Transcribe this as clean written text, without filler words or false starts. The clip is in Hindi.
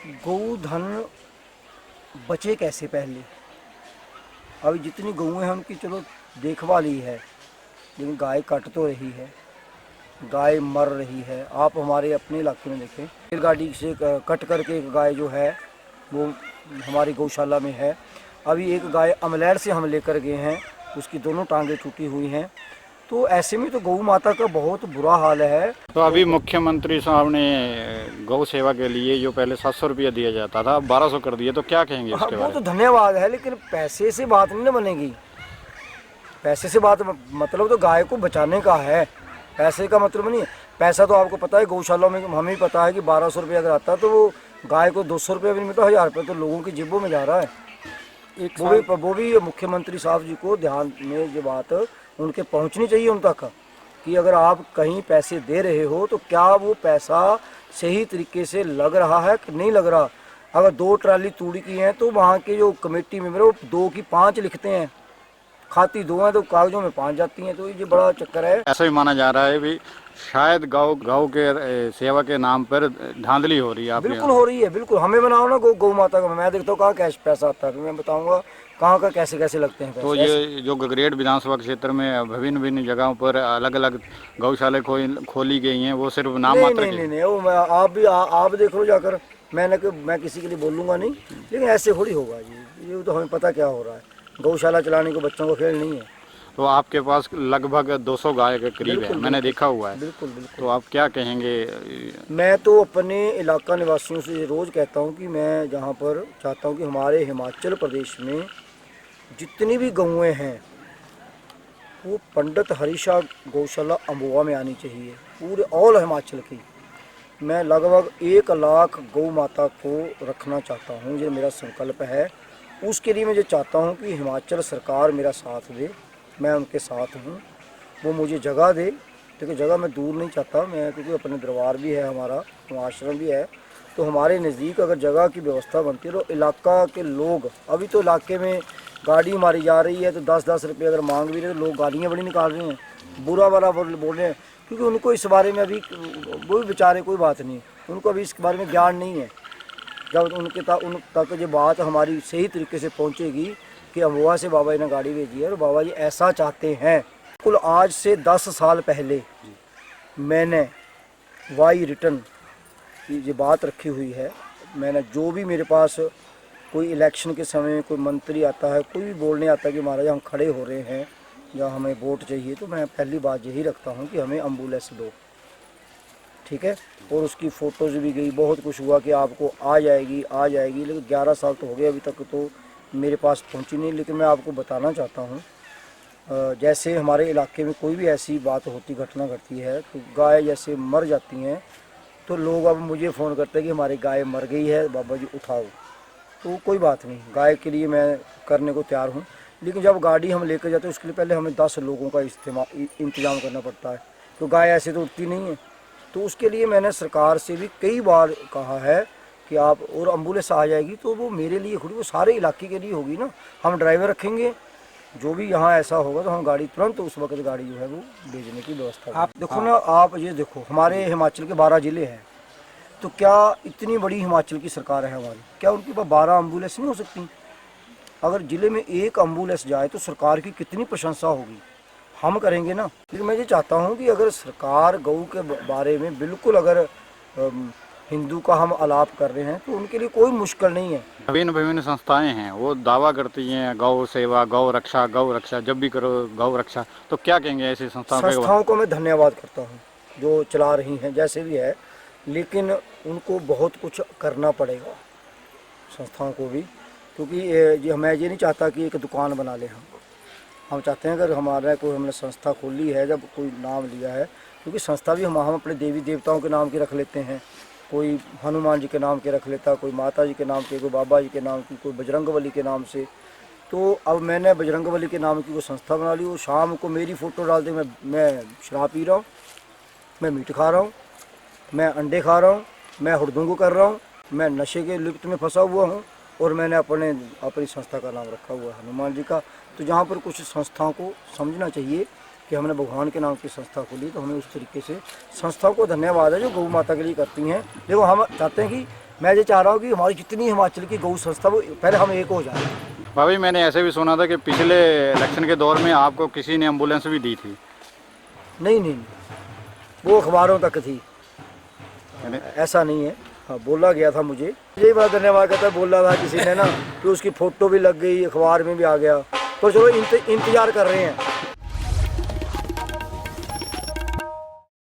गोधन बचे कैसे पहले। अभी जितनी गऊँ हैं उनकी चलो देखभाल ही है, लेकिन गाय कट तो रही है, गाय मर रही है। आप हमारे अपने इलाके में देखें, रेलगाड़ी से कट करके एक गाय जो है वो हमारी गौशाला में है। अभी एक गाय अमलैर से हम लेकर गए हैं, उसकी दोनों टांगें टूटी हुई हैं। तो ऐसे में तो गौ माता का बहुत बुरा हाल है। तो अभी मुख्यमंत्री साहब ने गौ सेवा के लिए जो पहले 700 रुपया दिया जाता था, अब 1200 कर दिए, तो क्या कहेंगे हाँ, इसके वो बारे तो में? धन्यवाद है, लेकिन पैसे से बात नहीं ना बनेगी। पैसे से बात मतलब तो गाय को बचाने का है, पैसे का मतलब नहीं है। पैसा तो आपको पता है गौशाला में हमें भी पता है कि 1200 रुपये अगर आता है तो वो गाय को 200 रुपये भी नहीं मिलता, 1000 रुपये तो लोगों की जेबों में जा रहा है। वो भी मुख्यमंत्री साहब जी को ध्यान में ये बात उनके पहुंचनी चाहिए उन तक कि अगर आप कहीं पैसे दे रहे हो तो क्या वो पैसा सही तरीके से लग रहा है कि नहीं लग रहा। अगर 2 ट्राली तूड़ी की हैं तो वहाँ के जो कमेटी मेंबर वो 2 की 5 लिखते हैं, खाती 2 हैं तो कागजों में 5 जाती हैं। तो ये बड़ा चक्कर है। ऐसा भी माना जा रहा है भी शायद गौ गौ के सेवा के नाम पर धांधली हो रही है आपके बिल्कुल यहाँ। हो रही है, बिल्कुल। हमें बनाओ ना गौ माता का, मैं देखता हूँ कहाँ कैश पैसा आता है, मैं बताऊँगा कहाँ का कैसे कैसे लगते हैं तो पैसे ऐसे। ये जो गगरेट विधानसभा क्षेत्र में विभिन्न विभिन्न जगहों पर अलग अलग गौशाला खोली गई हैं, वो सिर्फ नाम नहीं मात्र नहीं की। नहीं नहीं, वो आप देख लो जाकर। मैं किसी के लिए बोलूँगा नहीं, लेकिन ऐसे थोड़ी होगा जी। ये तो हमें पता क्या हो रहा है। गौशाला चलाने को बच्चों को खेल नहीं है। तो आपके पास लगभग 200 गाय के करीब है, बिल्कुल मैंने बिल्कुल देखा हुआ है। बिल्कुल तो बिल्कुल। आप क्या कहेंगे? मैं तो अपने इलाका निवासियों से रोज़ कहता हूँ कि मैं जहाँ पर चाहता हूँ कि हमारे हिमाचल प्रदेश में जितनी भी गौएँ हैं वो पंडित हरीशा गौशाला अम्बुआ में आनी चाहिए, पूरे ऑल हिमाचल की। मैं लगभग 1 लाख गौ माता को रखना चाहता हूँ, ये मेरा संकल्प है। उसके लिए मैं ये चाहता हूँ कि हिमाचल सरकार मेरा साथ दे, मैं उनके साथ हूँ। वो मुझे जगह दे, क्योंकि जगह मैं दूर नहीं चाहता, मैं क्योंकि अपने दरबार भी है, हमारा आश्रम भी है। तो हमारे नज़दीक अगर जगह की व्यवस्था बनती है तो इलाका के लोग, अभी तो इलाके में गाड़ी मारी जा रही है तो 10-10 रुपये अगर मांग भी रहे तो लोग गालियाँ बड़ी निकाल रहे हैं, बुरा भला बोल रहे हैं, क्योंकि उनको इस बारे में अभी, वो भी बेचारे, कोई बात नहीं, उनको अभी इस बारे में ज्ञान नहीं है। जब उन तक ये बात हमारी सही तरीके से पहुंचेगी कि अम्बुआ से बाबा जी ने गाड़ी भेजी है और बाबा जी ऐसा चाहते हैं। कुल आज से 10 साल पहले मैंने वाई रिटर्न की ये बात रखी हुई है। मैंने जो भी मेरे पास कोई इलेक्शन के समय कोई मंत्री आता है, कोई भी बोलने आता है कि महाराज हम खड़े हो रहे हैं या हमें वोट चाहिए, तो मैं पहली बात यही रखता हूँ कि हमें एम्बुलेंस दो, ठीक है। और उसकी फ़ोटोज़ भी गई, बहुत कुछ हुआ कि आपको आ जाएगी आ जाएगी, लेकिन 11 साल तो हो गए अभी तक तो मेरे पास पहुंची नहीं। लेकिन मैं आपको बताना चाहता हूँ, जैसे हमारे इलाके में कोई भी ऐसी बात होती, घटना घटती है तो गाय जैसे मर जाती हैं तो लोग अब मुझे फ़ोन करते हैं कि हमारी गाय मर गई है, बाबा जी उठाओ। तो कोई बात नहीं, गाय के लिए मैं करने को तैयार हूँ। लेकिन जब गाड़ी हम लेकर जाते हैं उसके लिए पहले हमें 10 लोगों का इंतजाम करना पड़ता है, तो गाय ऐसे तो उठती नहीं है। तो उसके लिए मैंने सरकार से भी कई बार कहा है कि आप, और एम्बुलेंस आ जाएगी तो वो मेरे लिए खुद, वो सारे इलाके के लिए होगी ना। हम ड्राइवर रखेंगे, जो भी यहाँ ऐसा होगा तो हम गाड़ी तुरंत उस वक्त गाड़ी जो है वो भेजने की व्यवस्था। आप देखो ना, आप ये देखो हमारे हिमाचल के 12 ज़िले हैं, तो क्या इतनी बड़ी हिमाचल की सरकार है हमारी, क्या उनके पास 12 एम्बुलेंस नहीं हो सकती? अगर ज़िले में एक एम्बुलेंस जाए तो सरकार की कितनी प्रशंसा होगी। हम करेंगे ना। लेकिन मैं ये चाहता हूँ कि अगर सरकार गऊ के बारे में बिल्कुल, अगर हिंदू का हम आलाप कर रहे हैं तो उनके लिए कोई मुश्किल नहीं है। विभिन्न विभिन्न संस्थाएं हैं, वो दावा करती हैं गौ सेवा, गौ रक्षा, जब भी करो गौ रक्षा। तो क्या कहेंगे ऐसी संस्थाओं के? संस्थाओं को मैं धन्यवाद करता हूँ जो चला रही हैं जैसे भी है, लेकिन उनको बहुत कुछ करना पड़ेगा संस्थाओं को भी, क्योंकि मैं ये नहीं चाहता कि एक दुकान बना ले। हम चाहते हैं अगर हमारा कोई, हमने संस्था खोली है, जब कोई नाम लिया है, क्योंकि संस्था भी हम अपने देवी देवताओं के नाम की रख लेते हैं। कोई हनुमान जी के नाम के रख लेता, कोई माता जी के नाम के, कोई बाबा जी के नाम की, कोई बजरंगबली के नाम से। तो अब मैंने बजरंगबली के नाम की कोई संस्था बना ली। वो शाम को मेरी फ़ोटो डाल दे, मैं शराब पी रहा हूँ, मैं मीट खा रहा हूँ, मैं अंडे खा रहा हूँ, मैं हुड़दंग कर रहा हूँ, मैं नशे के लिप्त में फंसा हुआ हूँ, और मैंने अपनी संस्था का नाम रखा हुआ है हनुमान जी का। तो जहाँ पर कुछ संस्थाओं को समझना चाहिए कि हमने भगवान के नाम की संस्था खोली, तो हमें उस तरीके से संस्थाओं को धन्यवाद है जो गौ माता के लिए करती हैं। देखो हम चाहते हैं कि मैं ये चाह रहा हूँ कि हमारी जितनी हिमाचल की गौ संस्था वो पहले हम एक हो जाए। भाभी मैंने ऐसे भी सुना था कि पिछले इलेक्शन के दौर में आपको किसी ने एम्बुलेंस भी दी थी। नहीं नहीं, वो अखबारों तक थी, यानी ऐसा नहीं है। हाँ, बोला गया था मुझे, यही बड़ा धन्यवाद कहता है, बोला था किसी ने ना, तो उसकी फ़ोटो भी लग गई, अखबार में भी आ गया। तो चलो इंतज़ार कर रहे हैं।